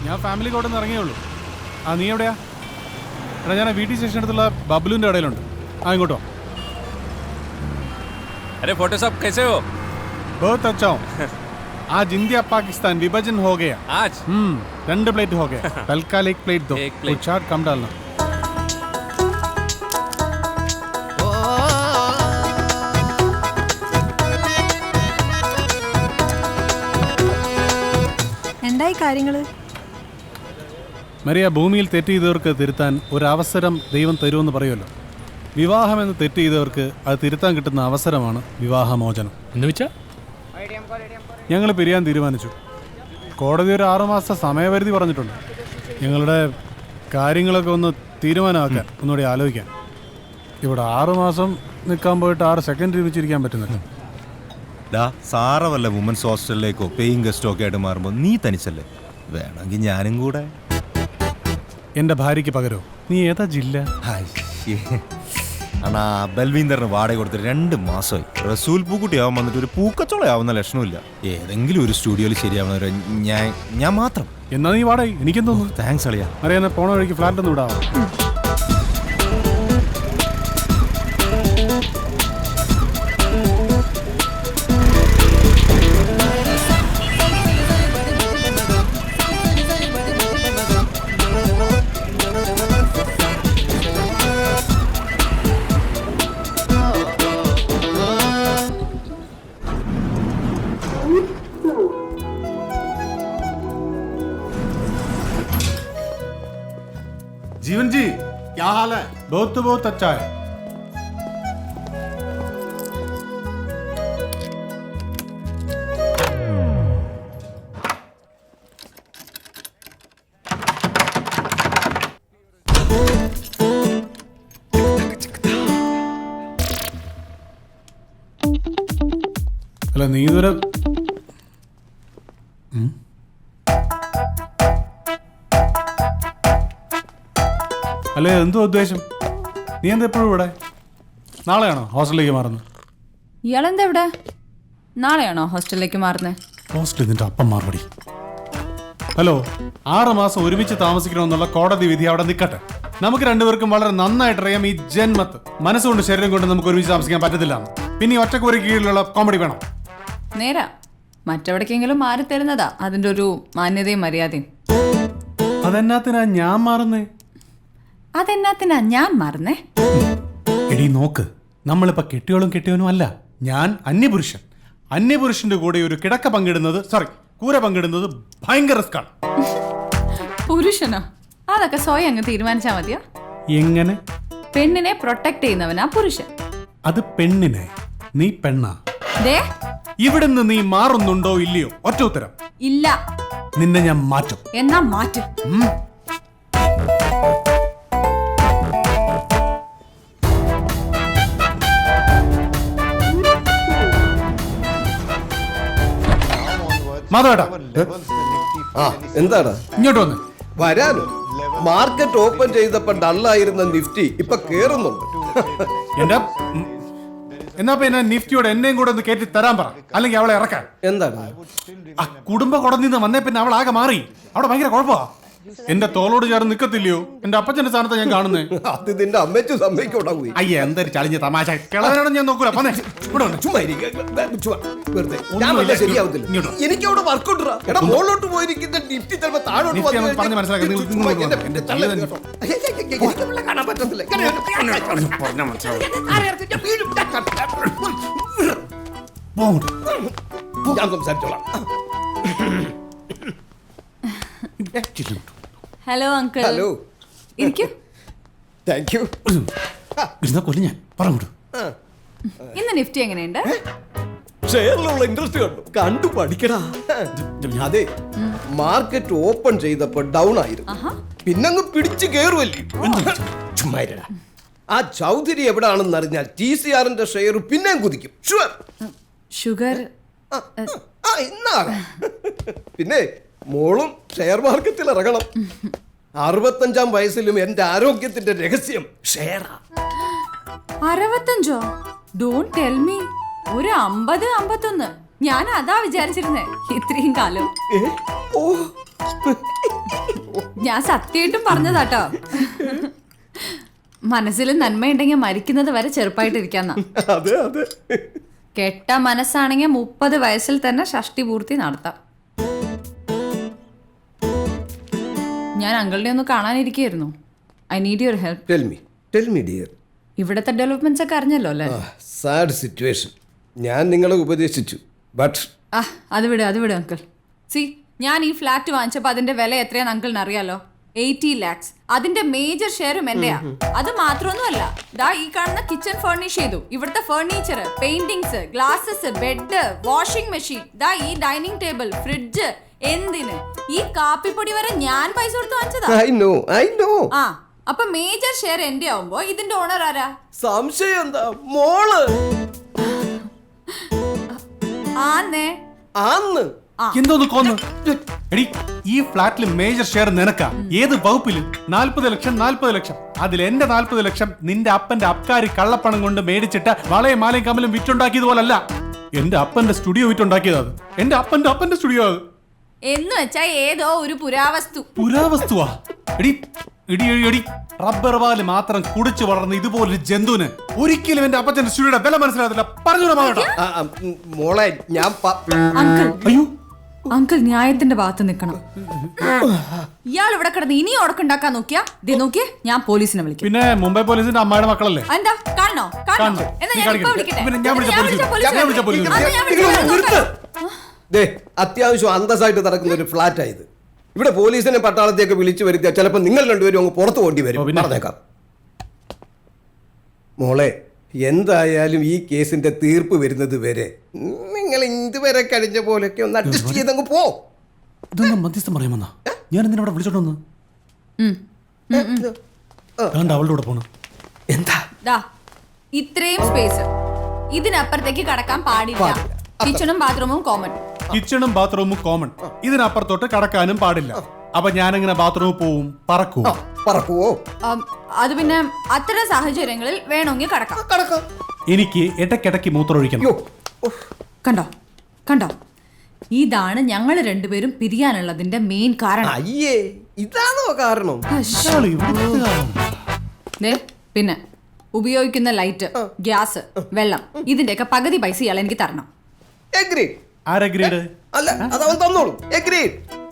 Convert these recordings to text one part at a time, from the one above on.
ഞാൻ ഫാമിലി കോട്ടിൽ നിന്ന് ഇറങ്ങിയേ ഉള്ളൂ. ആ നീ എവിടെയാ? എടാ ഞാൻ വീട്ടി സ്റ്റേഷൻ അടുത്തുള്ള ബബ്ലുവിൻ്റെ കടയിലുണ്ട്. ആ ഇങ്ങോട്ടോ. अरे फोटो साहब कैसे हो? बहुत अच्छा हूँ. आज इंडिया पाकिस्तान विभाजन हो गया. आज 2 प्लेट हो गया. तत्काल 1 प्लेट दो. एक प्लेट. कुछ चाट कम डालना. എന്തായി കാര്യങ്ങള്? മരിയ, ഭൂമിയിൽ തെറ്റ് ചെയ്തവർക്ക് തിരുത്താൻ ഒരവസരം ദൈവം തരുമെന്ന് പറയുമല്ലോ. വിവാഹമെന്ന് തെറ്റ് ചെയ്തവർക്ക് അത് തിരുത്താൻ കിട്ടുന്ന അവസരമാണ് വിവാഹമോചനം. എന്ന് വെച്ചാ ഞങ്ങൾ പിരിയാൻ തീരുമാനിച്ചു. കോടതി ഒരു 6 മാസത്തെ സമയപരിധി പറഞ്ഞിട്ടുണ്ട്. ഞങ്ങളുടെ കാര്യങ്ങളൊക്കെ ഒന്ന് തീരുമാനമാക്കാൻ, ഒന്നുകൂടി ആലോചിക്കാൻ. ഇവിടെ 6 മാസം നിൽക്കാൻ പോയിട്ട് 6 സെക്കൻഡ് ജീവിച്ചിരിക്കാൻ പറ്റുന്നില്ല. സാറ വല്ല വുമൻസ് ഹോസ്റ്റലിലേക്കോ പേയിങ് ഗസ്റ്റോ ഒക്കെ ആയിട്ട് മാറുമ്പോൾ നീ തനിച്ചല്ലേ? വേണമെങ്കിൽ ഞാനും കൂടെ. എൻ്റെ ഭാര്യയ്ക്ക് പകരോ? നീ ഏതാ ജില്ല? ആണാ ബൽവീന്ദറിന് വാടക കൊടുത്തിട്ട് 2 മാസമായി. റസൂൽ പൂക്കുട്ടിയാവാൻ വന്നിട്ട് ഒരു പൂക്കച്ചോളയാവുന്ന ലക്ഷണമില്ല. ഏതെങ്കിലും ഒരു സ്റ്റുഡിയോയിൽ ശരിയാവുന്നവരെ ഞാൻ മാത്രം. എന്നാ നീ വാടക, എനിക്കും തോന്നുന്നു. താങ്ക്സ് അളിയാ. അറിയാവുന്ന പോണ വഴിക്ക് ഫ്ലാറ്റ് ഒന്നും വിടാവോ? जीवन जी क्या हाल है? बहुत अच्छा है. അല്ല നീ ഇതുവരെ അല്ലേ എന്തോ ഉദ്ദേശം? നീ എന്താ എപ്പോഴും ഇവിടെ? നാളെയാണോ ഹോസ്റ്റലിലേക്ക് മാറുന്നത്? ഇയാളെന്താ ഇവിടെ? നാളെയാണോ ഹോസ്റ്റലിലേക്ക് മാറുന്നത്? ഹോസ്റ്റലിൽ നിന്റെ അപ്പം മറുപടി. ഹലോ, 6 മാസം ഒരുമിച്ച് താമസിക്കണമെന്നുള്ള കോടതി വിധി അവിടെ നിൽക്കട്ടെ. നമുക്ക് രണ്ടുപേർക്കും വളരെ നന്നായിട്ടറിയാം ഈ ജന്മത്ത് മനസ്സുകൊണ്ട് ശരീരം കൊണ്ട് നമുക്ക് ഒരുമിച്ച് താമസിക്കാൻ പറ്റത്തില്ല. പിന്നെ ഈ ഒറ്റക്കൂരി കീഴിലുള്ള കോമഡി വേണം. നേരാ, മറ്റെവിടേക്കെങ്കിലും മാറി തരുന്നതാ അതിൻ്റെ ഒരു മാന്യതയും മര്യാദയും. അതെന്നാത്തിനാ ഞാൻ മാറുന്നേ? അതെന്നാത്തിനാ ഞാൻ മാറുന്നേ? എടീ നോക്ക്, നമ്മളിപ്പോ കെട്ടിയോളും അല്ല. ഞാൻ അന്യപുരുഷൻ. അന്യപുരുഷന്റെ കൂടെ ഒരു കിടക്ക പങ്കിടുന്നത്, കൂര പങ്കിടുന്നത് ഭയങ്കര റിസ്ക്കാണ്. പുരുഷനോ? അതൊക്കെ സ്വയം അങ്ങ് തീരുമാനിച്ചാ മതിയോ? എങ്ങനെ? പെണ്ണിനെ പ്രൊട്ടക്ട് ചെയ്യുന്നവനാ പുരുഷൻ. അത് പെണ്ണിനെ. നീ പെണ്ണാ. ഇവിടുന്ന് നീ മാറുന്നുണ്ടോ ഇല്ലയോ? ഒറ്റ ഉത്തരം. ഇല്ല. നിന്നെ ഞാൻ മാറ്റും. എന്നാ മാറ്റും. മാധവേട്ടാ, എന്താണ് ഇങ്ങോട്ട് വന്ന്. വരാനോ? മാർക്കറ്റ് ഓപ്പൺ ചെയ്തപ്പോ ഡള്ളായിരുന്ന നിഫ്റ്റി ഇപ്പൊ കേറുന്നുണ്ട്. എന്നാ പിന്നെ നിഫ്റ്റിയോട് എന്നെയും കൂടെ ഒന്ന് കയറ്റി തരാൻ പറ, അല്ലെങ്കിൽ അവളെ ഇറക്കാൻ. എന്താണ് ആ കുടുംബ കോടതിന്ന് വന്നേ പിന്നെ അവൾ ആകെ മാറി. അവിടെ ഭയങ്കര കുഴപ്പമാ. എന്റെ തോളോട് ചേർന്ന് നിൽക്കത്തില്ലയോ? എന്റെ അപ്പച്ചന്റെ സ്ഥാനത്ത് ഞാൻ കാണുന്നേ. അത് നിന്റെ അമ്മച്ചു സമ്മതിക്കോടാ. അയ്യ, എന്തൊരു ചളിഞ്ഞ തമാശ. കിളവനാണെന്ന് ഞാൻ നോക്കൂല. ശരിയാവത്തില്ല. എനിക്കവിടെ വർക്കൗട്ട് എടാ, മുകളിലോട്ട് പോയിരിക്കുന്ന നിഫ്റ്റി ചിലപ്പോ താഴോട്ട് പറഞ്ഞ് മനസ്സിലാക്കാൻ കാണാൻ പറ്റത്തില്ല. ഞാൻ സംസാരിച്ചോളാം. Hello uncle. Hello. Thank you. ഞാൻ പറഞ്ഞു. ഇന്ന് നിഫ്റ്റി എങ്ങനെയുണ്ട്? ഷെയറിലുള്ള ഇൻട്രസ്റ്റ് കണ്ടു പഠിക്കടാ. അതെ, മാർക്കറ്റ് ഓപ്പൺ ചെയ്തപ്പോ ഡൗൺ ആയിരുന്നു, പിന്നങ്ങ് പിടിച്ചു കേറുവല്ലേ. ചുമ്മാ ആ ചൗധരി എവിടാണെന്ന് അറിഞ്ഞാൽ TCRന്റെ ഷെയർ പിന്നെയും കുതിക്കും. ഷുഗർ പിന്നെ മോളും ഷെയർ മാർക്കറ്റിൽ ഇറങ്ങണം. 65 വയസ്സിലും എന്റെ ആരോഗ്യത്തിന്റെ രഹസ്യം ഷെയറാ. 65? Don't tell me. ഒരു 50-51 ഞാൻ അതാ വിചാരിച്ചിരുന്നേ ഇത്രയും കാലം. ഓ ഞാൻ സത്യമായിട്ടും പറഞ്ഞതാട്ടോ. മനസ്സിൽ നന്മയുണ്ടെങ്കിൽ മരിക്കുന്നത് വരെ ചെറുപ്പായിട്ടിരിക്കാന്നാ. അതെ അതെ. കെട്ട മനസ്സാണെങ്കിൽ 30 വയസ്സിൽ തന്നെ ഷഷ്ടി പൂർത്തി നടത്താം. ഞാൻ അങ്കിളിനെ ഒന്ന് കാണാനിരിക്കുകയായിരുന്നു. I need your help. Tell me dear. ഇവിടുത്തെ ഡെവലപ്മെന്റ്സ് ഒക്കെ അറിഞ്ഞല്ലോ അല്ലേ? Sad situation. ഞാൻ നിങ്ങളെ ഉപദേശിച്ചു, ബട്ട് അത് വിട് അങ്കിൾ. സി, ഞാൻ ഈ ഫ്ലാറ്റ് വാങ്ങിച്ചപ്പോൾ അതിന്റെ വില എത്രയാന്ന് അങ്കിളിന് അറിയാലോ? 80 lakhs. അതിന്റെ മേജർ ഷെയറും എന്റെയാ. അത് മാത്രമൊന്നുമല്ല, ദാ ഈ കാണുന്ന കിച്ചൺ ഫർണിഷ് ചെയ്തു. ഇവിടുത്തെ furniture, paintings, glasses, bed, washing machine, ദാ ഈ ഡൈനിങ് ടേബിൾ, ഫ്രിഡ്ജ്, എന്തിന് ഈ കാപ്പിപ്പൊടി വരെ ഞാൻ പൈസ കൊടുത്ത് വാങ്ങിച്ചതാ. I know. ആ, അപ്പൊ മേജർ ഷെയർ എന്റെ ആവുമ്പോ ഇതിന്റെ ഓണർ ആരാ? സംശയം എന്താ? മോള്. ആന്നേ. ആന്ന്. എന്തോന്ന് കൊന്ന്? എടി, ഈ ഫ്ലാറ്റിൽ മേജർ ഷെയർ നിനക്കാ. ഏത് വകുപ്പില്? 40 ലക്ഷം. അതിൽ എന്റെ 40 ലക്ഷം നിന്റെ അപ്പന്റെ അബ്കാരി കള്ളപ്പണം കൊണ്ട് മേടിച്ചിട്ട് വളയും മാലയും കമ്മലും വിറ്റുണ്ടാക്കിയത് പോലല്ല. എന്റെ അപ്പന്റെ സ്റ്റുഡിയോ വിറ്റുണ്ടാക്കിയത്. അത് എന്റെ അപ്പന്റെ സ്റ്റുഡിയോ. അത് എന്ന് വെച്ചാ ഏതോ ഒരു പുരാവസ്തുവാ. എടി, റബ്ബർ പാല് മാത്രം കുടിച്ചു വളർന്ന ഇതുപോലൊരു ജന്തുവിന് ഒരിക്കലും എന്റെ അപ്പച്ചന്റെ സ്റ്റുഡിയോയുടെ വില മനസ്സിലാകത്തില്ല. പറഞ്ഞു മോളെ, ഞാൻ അയ്യോ അങ്കിൾ ന്യായത്തിന്റെ ഭാഗത്ത് നിൽക്കണം. ഇയാൾ ഇവിടെ കിടന്ന് ഇനി ഉടക്കുണ്ടാക്കാൻ നോക്കിയാ ഞാൻ പോലീസിനെ വിളിക്കും. പിന്നെ മുംബൈ പോലീസിന്റെ അമ്മയുടെ മക്കളല്ലേ? എന്താ കാണണോ? എന്നാ ഞാൻ ഇപ്പൊ വിളിക്കട്ടെ. അത്യാവശ്യം അന്തസ്സായിട്ട് നടക്കുന്ന ഒരു ഫ്ലാറ്റ് ആയത്. ഇവിടെ പോലീസിനെ പട്ടാളത്തെയൊക്കെ വിളിച്ചു വരുത്തിയാൽ ചിലപ്പോൾ നിങ്ങൾ രണ്ടുപേരും അങ്ങ് പുറത്തു പോകേണ്ടി വരും. പറഞ്ഞേക്കാം. മോളെ, എന്തായാലും ഈ കേസിന്റെ തീർപ്പ് വരുന്നത് വരെ നിങ്ങൾ ഇതുവരെ കഴിഞ്ഞ പോലെയൊക്കെ ഒന്ന് അഡ്ജസ്റ്റ് ചെയ്തങ്ങ് പോ. ഇതൊന്നും മധ്യസ്ഥം പറയാമെന്നാ ഞാൻ എന്തിനാ ഇവിടെ വിളിച്ചോണ്ട് അവളുടെ കൂടെ പോണു. എന്താ ഇത്രയും സ്പേസ്, ഇതിനപ്പുറത്തേക്ക് കടക്കാൻ പാടില്ല. കിച്ചണും ബാത്റൂമും കോമൺ. ഇതിനപ്പുറത്തോട്ട് കടക്കാനും പാടില്ല. അപ്പൊ ഞാനെങ്ങനെ ബാത്റൂമിൽ പോവും? പറക്കുവോ? അത് പിന്നെ അത്തരം സാഹചര്യങ്ങളിൽ വേണമെങ്കിൽ കടക്കാം. എനിക്ക് ഇടയ്ക്കിടയ്ക്ക് മൂത്രമൊഴിക്കണം. കണ്ടോ ഇതാണ് ഞങ്ങൾ രണ്ടുപേരും പിരിയാനുള്ളതിന്റെ മെയിൻ കാരണം. അയ്യേ, ഇതാണോ കാരണം? പിന്നെ ഉപയോഗിക്കുന്ന ലൈറ്റ്, ഗ്യാസ്, വെള്ളം, ഇതിന്റെയൊക്കെ പകുതി പൈസ ഇയാൾ എനിക്ക് തരണം. അല്ല, അതവൻ തന്നോളൂ.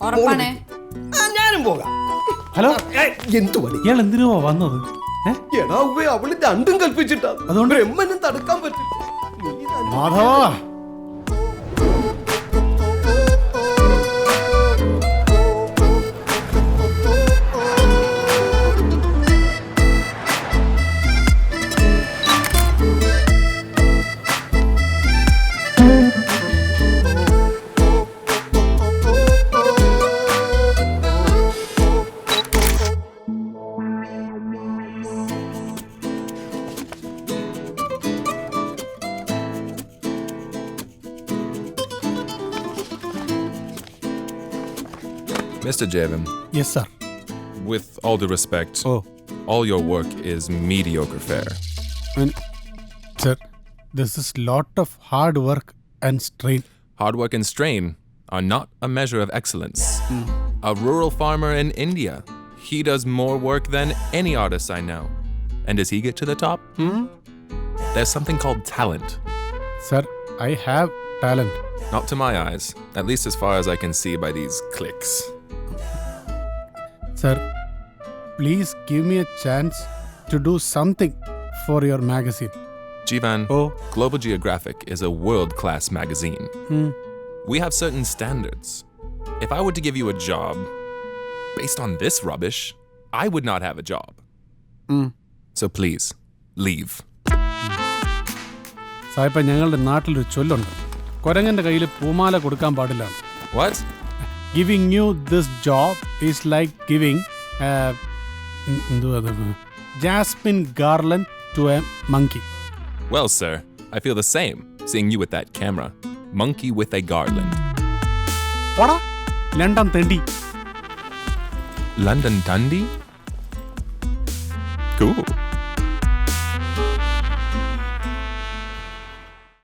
ഉറപ്പാണേ? ഞാനും പോകാം. ഹലോ, എന്തു പണി? ഇയാൾ എന്തിനോ വന്നത്? എടാ, അവള് രണ്ടും കൽപ്പിച്ചിട്ടാ. അതുകൊണ്ട് എമ്മനും തടുക്കാൻ പറ്റില്ല. Madhava, Mr. Javan. Yes, sir. With all due respect, all your work is mediocre fare. Sir, this is lot of hard work and strain. Hard work and strain are not a measure of excellence. A rural farmer in India, he does more work than any artist I know. And does he get to the top? There's something called talent. Sir, I have talent. Not to my eyes, at least as far as I can see by these clicks. Sir, please give me a chance to do something for your magazine. Jivan, Global Geographic is a world-class magazine. We have certain standards. If I were to give you a job based on this rubbish, I would not have a job. So please, leave. സായിപ്പ, ഞങ്ങളുടെ നാട്ടിലൊരു ചൊല്ലുണ്ട്, കൊരങ്ങന്റെ കയ്യിൽ പൂമാല കൊടുക്കാൻ പാടില്ല. What? Giving you this job is like giving jasmine garland to a monkey. Well, sir, I feel the same seeing you with that camera. Monkey with a garland. What? London Tendi. London Dundee? Cool.